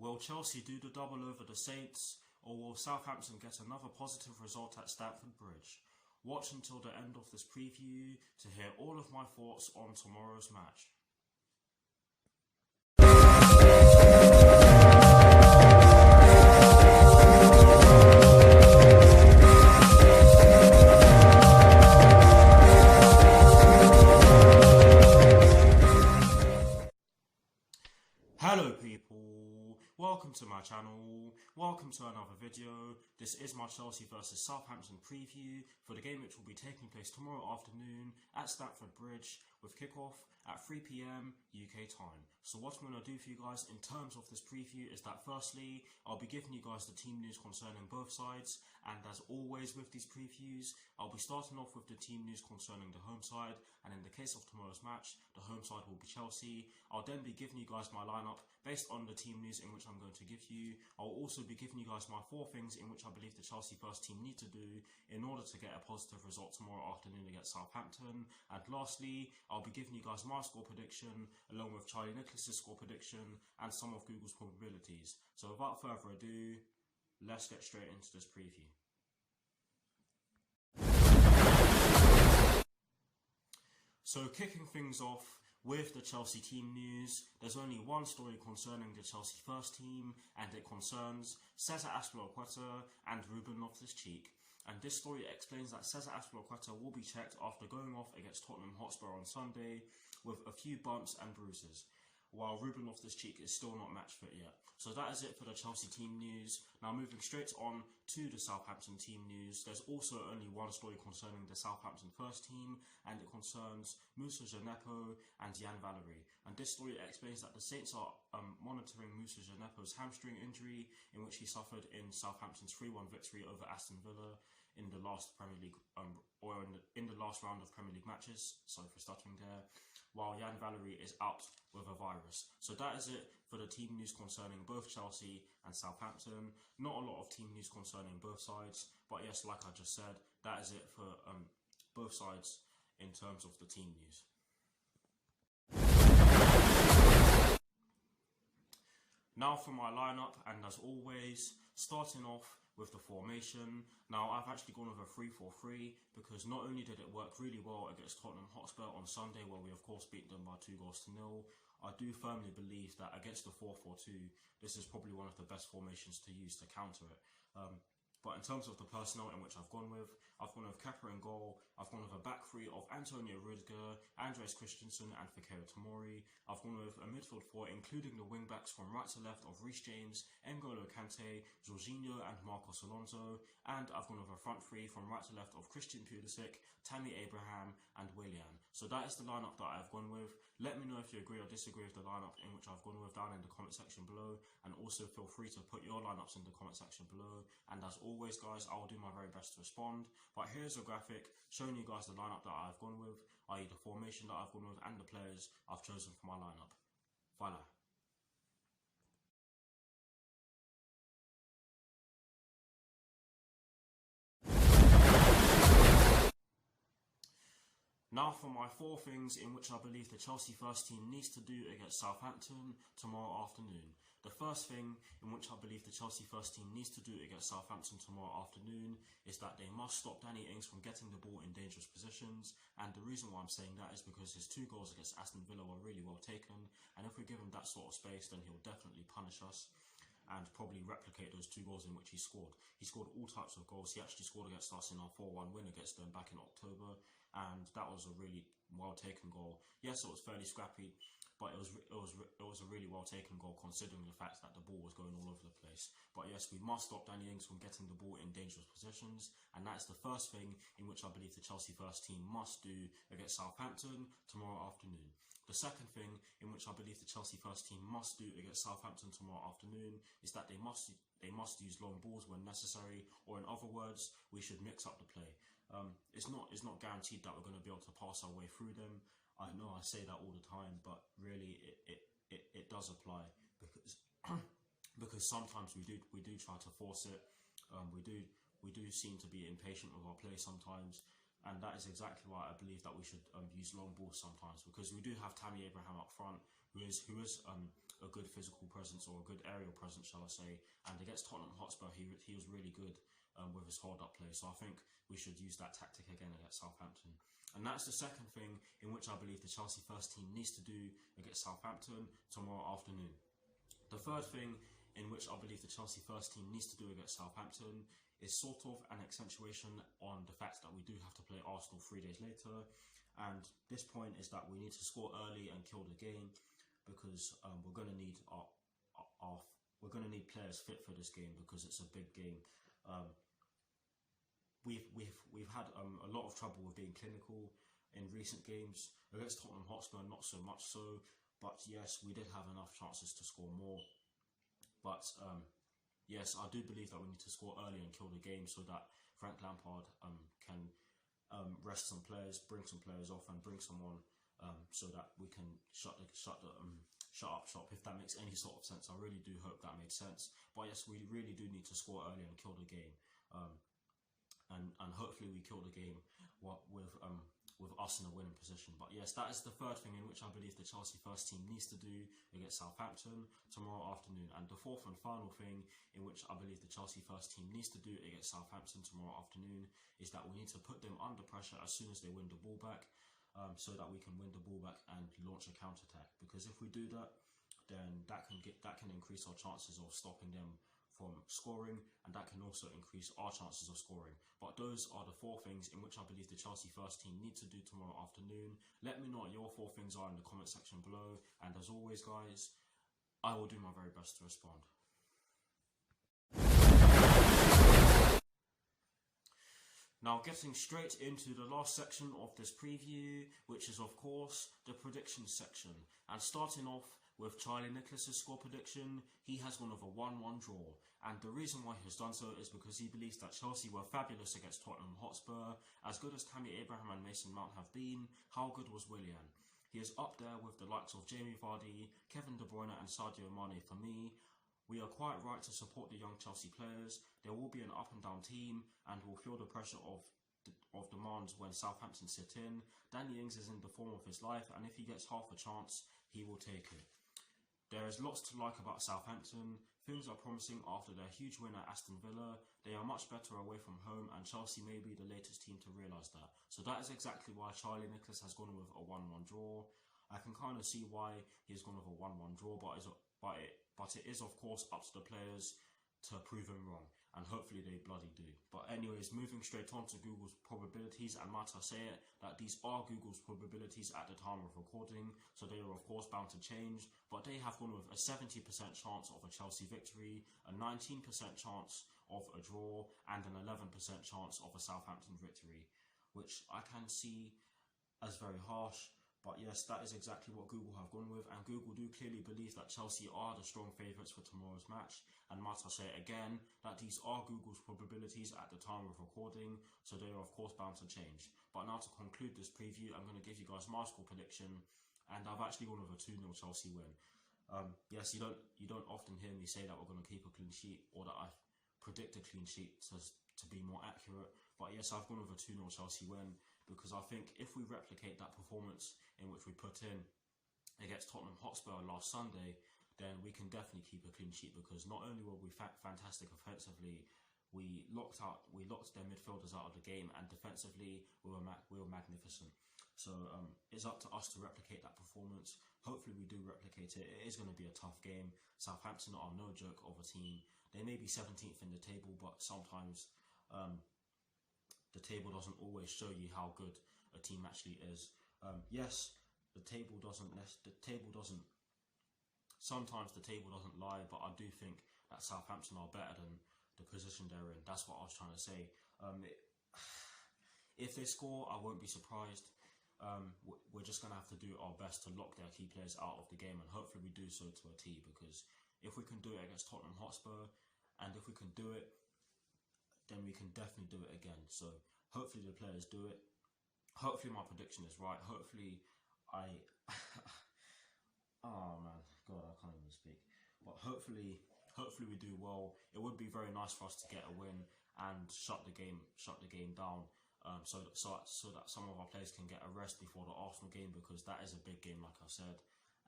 Will Chelsea do the double over the Saints, or will Southampton get another positive result at Stamford Bridge? Watch until the end of this preview to hear all of my thoughts on tomorrow's match. Hello people, welcome to my channel, welcome to another video. This is my Chelsea vs Southampton preview for the game which will be taking place tomorrow afternoon at Stamford Bridge with kickoff at 3 PM UK time. So what I'm going to do for you guys in terms of this preview is that firstly, I'll be giving you guys the team news concerning both sides, and as always with these previews, I'll be starting off with the team news concerning the home side, and in the case of tomorrow's match, the home side will be Chelsea. I'll then be giving you guys my lineup based on the team news in which I'm going to give you. I'll also be giving you guys my 4 things in which I believe the Chelsea first team need to do in order to get a positive result tomorrow afternoon against Southampton. And lastly, I'll be giving you guys my score prediction along with Charlie Nicholas's score prediction and some of Google's probabilities. So without further ado, let's get straight into this preview. So kicking things off with the Chelsea team news, there's only one story concerning the Chelsea first team, and it concerns CHESOU and Ruben Loftus-Cheek. And this story explains that CHESOU will be checked after going off against Tottenham Hotspur on Sunday with a few bumps and bruises, while Ruben Loftus-Cheek is still not match fit yet. So that is it for the Chelsea team news. Now moving straight on to the Southampton team news, there's also only one story concerning the Southampton first team, and it concerns Moussa Djenepo and Yan Valery. And this story explains that the Saints are monitoring Moussa Djenepo's hamstring injury, in which he suffered in Southampton's 3-1 victory over Aston Villa in the last Premier League, in the last round of Premier League matches. Sorry for stuttering there. While Yan Valery is out with a virus. So that is it for the team news concerning both Chelsea and Southampton. Not a lot of team news concerning both sides, but yes, like I just said, that is it for both sides in terms of the team news. Now for my lineup, and as always, starting off with the formation. Now I've actually gone with a 3-4-3 because not only did it work really well against Tottenham Hotspur on Sunday, where we of course beat them by 2-0, I do firmly believe that against the 4-4-2, this is probably one of the best formations to use to counter it. But in terms of the personnel in which I've gone with Kepa in goal. I've gone with a back three of Antonio Rudiger, Andreas Christensen and Fikayo Tomori. I've gone with a midfield 4 including the wing backs from right to left of Reece James, N'Golo Kante, Jorginho and Marcos Alonso. And I've gone with a front 3 from right to left of Christian Pulisic, Tammy Abraham and Willian. So that is the lineup that I've gone with. Let me know if you agree or disagree with the lineup in which I've gone with down in the comment section below, and also feel free to put your lineups in the comment section below. And as always guys, I will do my very best to respond. But here's a graphic showing you guys the lineup that I've gone with, i.e. the formation that I've gone with and the players I've chosen for my lineup. Voila. Now for my 4 things in which I believe the Chelsea first team needs to do against Southampton tomorrow afternoon. The first thing in which I believe the Chelsea first team needs to do against Southampton tomorrow afternoon is that they must stop Danny Ings from getting the ball in dangerous positions. And the reason why I'm saying that is because his 2 goals against Aston Villa were really well taken, and if we give him that sort of space, then he'll definitely punish us and probably replicate those 2 goals in which he scored. He scored all types of goals. He actually scored against us in our 4-1 win against them back in October, and that was a really well taken goal. Yes, it was fairly scrappy, but it was a really well taken goal considering the fact that the ball was going all over the place. But yes, we must stop Danny Ings from getting the ball in dangerous positions, and that's the first thing in which I believe the Chelsea first team must do against Southampton tomorrow afternoon. The second thing in which I believe the Chelsea first team must do against Southampton tomorrow afternoon is that they must use long balls when necessary, or in other words, we should mix up the play. It's not guaranteed that we're going to be able to pass our way through them. I know I say that all the time, but really it does apply because because sometimes we do try to force it. We do seem to be impatient with our play sometimes. and that is exactly why I believe that we should use long balls sometimes, because we do have Tammy Abraham up front, who is a good physical presence, or a good aerial presence, shall I say. And against Tottenham Hotspur, he was really good with his hold-up play. So I think we should use that tactic again against Southampton. And that's the second thing in which I believe the Chelsea first team needs to do against Southampton tomorrow afternoon. The third thing in which I believe the Chelsea first team needs to do against Southampton is sort of an accentuation on the fact that we do have to play Arsenal 3 days later. And this point is that we need to score early and kill the game, because we're going to need we're going to need players fit for this game, because it's a big game. We've had a lot of trouble with being clinical in recent games. Against Tottenham Hotspur, not so much so, but yes, we did have enough chances to score more. But yes, I do believe that we need to score early and kill the game, so that Frank Lampard can rest some players, bring some players off, and bring someone so that we can shut up shop, if that makes any sort of sense. I really do hope that made sense. But yes, we really do need to score early and kill the game. And hopefully we kill the game with us in a winning position. But yes, that is the third thing in which I believe the Chelsea first team needs to do against Southampton tomorrow afternoon. And the fourth and final thing in which I believe the Chelsea first team needs to do against Southampton tomorrow afternoon is that we need to put them under pressure as soon as they win the ball back, so that we can win the ball back and launch a counter-attack. Because if we do that, then that can increase our chances of stopping them from scoring, and that can also increase our chances of scoring. But those are the four things in which I believe the Chelsea first team need to do tomorrow afternoon. Let me know what your four things are in the comment section below, and as always guys, I will do my very best to respond. Now, getting straight into the last section of this preview, which is of course the predictions section. And starting off with Charlie Nicholas's score prediction, he has gone with a 1-1 draw. And the reason why he has done so is because he believes that Chelsea were fabulous against Tottenham Hotspur. As good as Tammy Abraham and Mason Mount have been, how good was Willian? He is up there with the likes of Jamie Vardy, Kevin De Bruyne and Sadio Mane for me. We are quite right to support the young Chelsea players. There will be an up and down team, and will feel the pressure of demands when Southampton sit in. Danny Ings is in the form of his life, and if he gets half a chance, he will take it. There is lots to like about Southampton. Things are promising after their huge win at Aston Villa. They are much better away from home, and Chelsea may be the latest team to realise that. So that is exactly why Charlie Nicholas has gone with a 1-1 draw. I can kind of see why he's gone with a 1-1 draw, but it is of course up to the players to prove him wrong, and hopefully they bloody do. But anyways, moving straight on to Google's probabilities, and might I say it, that these are Google's probabilities at the time of recording, so they are of course bound to change, but they have gone with a 70% chance of a Chelsea victory, a 19% chance of a draw, and an 11% chance of a Southampton victory, which I can see as very harsh. But yes, that is exactly what Google have gone with, and Google do clearly believe that Chelsea are the strong favourites for tomorrow's match. And might I say again, that these are Google's probabilities at the time of recording, so they are of course bound to change. But now to conclude this preview, I'm going to give you guys my score prediction, and I've actually gone with a 2-0 Chelsea win. Yes, you don't often hear me say that we're going to keep a clean sheet, or that I predict a clean sheet to be more accurate. But yes, I've gone with a 2-0 Chelsea win, because I think if we replicate that performance in which we put in against Tottenham Hotspur last Sunday, then we can definitely keep a clean sheet, because not only were we fantastic offensively, we locked their midfielders out of the game, and defensively we were magnificent. So it's up to us to replicate that performance. Hopefully we do replicate it. It is going to be a tough game. Southampton are no joke of a team. They may be 17th in the table, but sometimes the table doesn't always show you how good a team actually is. Yes, sometimes the table doesn't lie, but I do think that Southampton are better than the position they're in. That's what I was trying to say. If they score, I won't be surprised. We're just going to have to do our best to lock their key players out of the game, and hopefully we do so to a T, because if we can do it against Tottenham Hotspur, and if we can do it, then we can definitely do it again. So hopefully the players do it. Hopefully my prediction is right. Hopefully oh man, God, I can't even speak. But hopefully we do well. It would be very nice for us to get a win and shut the game down so that some of our players can get a rest before the Arsenal game, because that is a big game, like I said.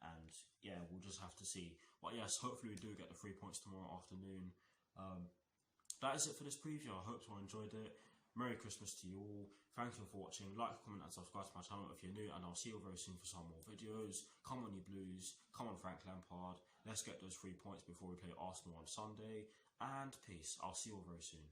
And yeah, we'll just have to see. But yes, hopefully we do get the 3 points tomorrow afternoon. That is it for this preview. I hope you enjoyed it. Merry Christmas to you all. Thank you for watching. Like, comment, and subscribe to my channel if you're new, and I'll see you very soon for some more videos. Come on, you Blues. Come on, Frank Lampard. Let's get those 3 points before we play Arsenal on Sunday. And peace. I'll see you all very soon.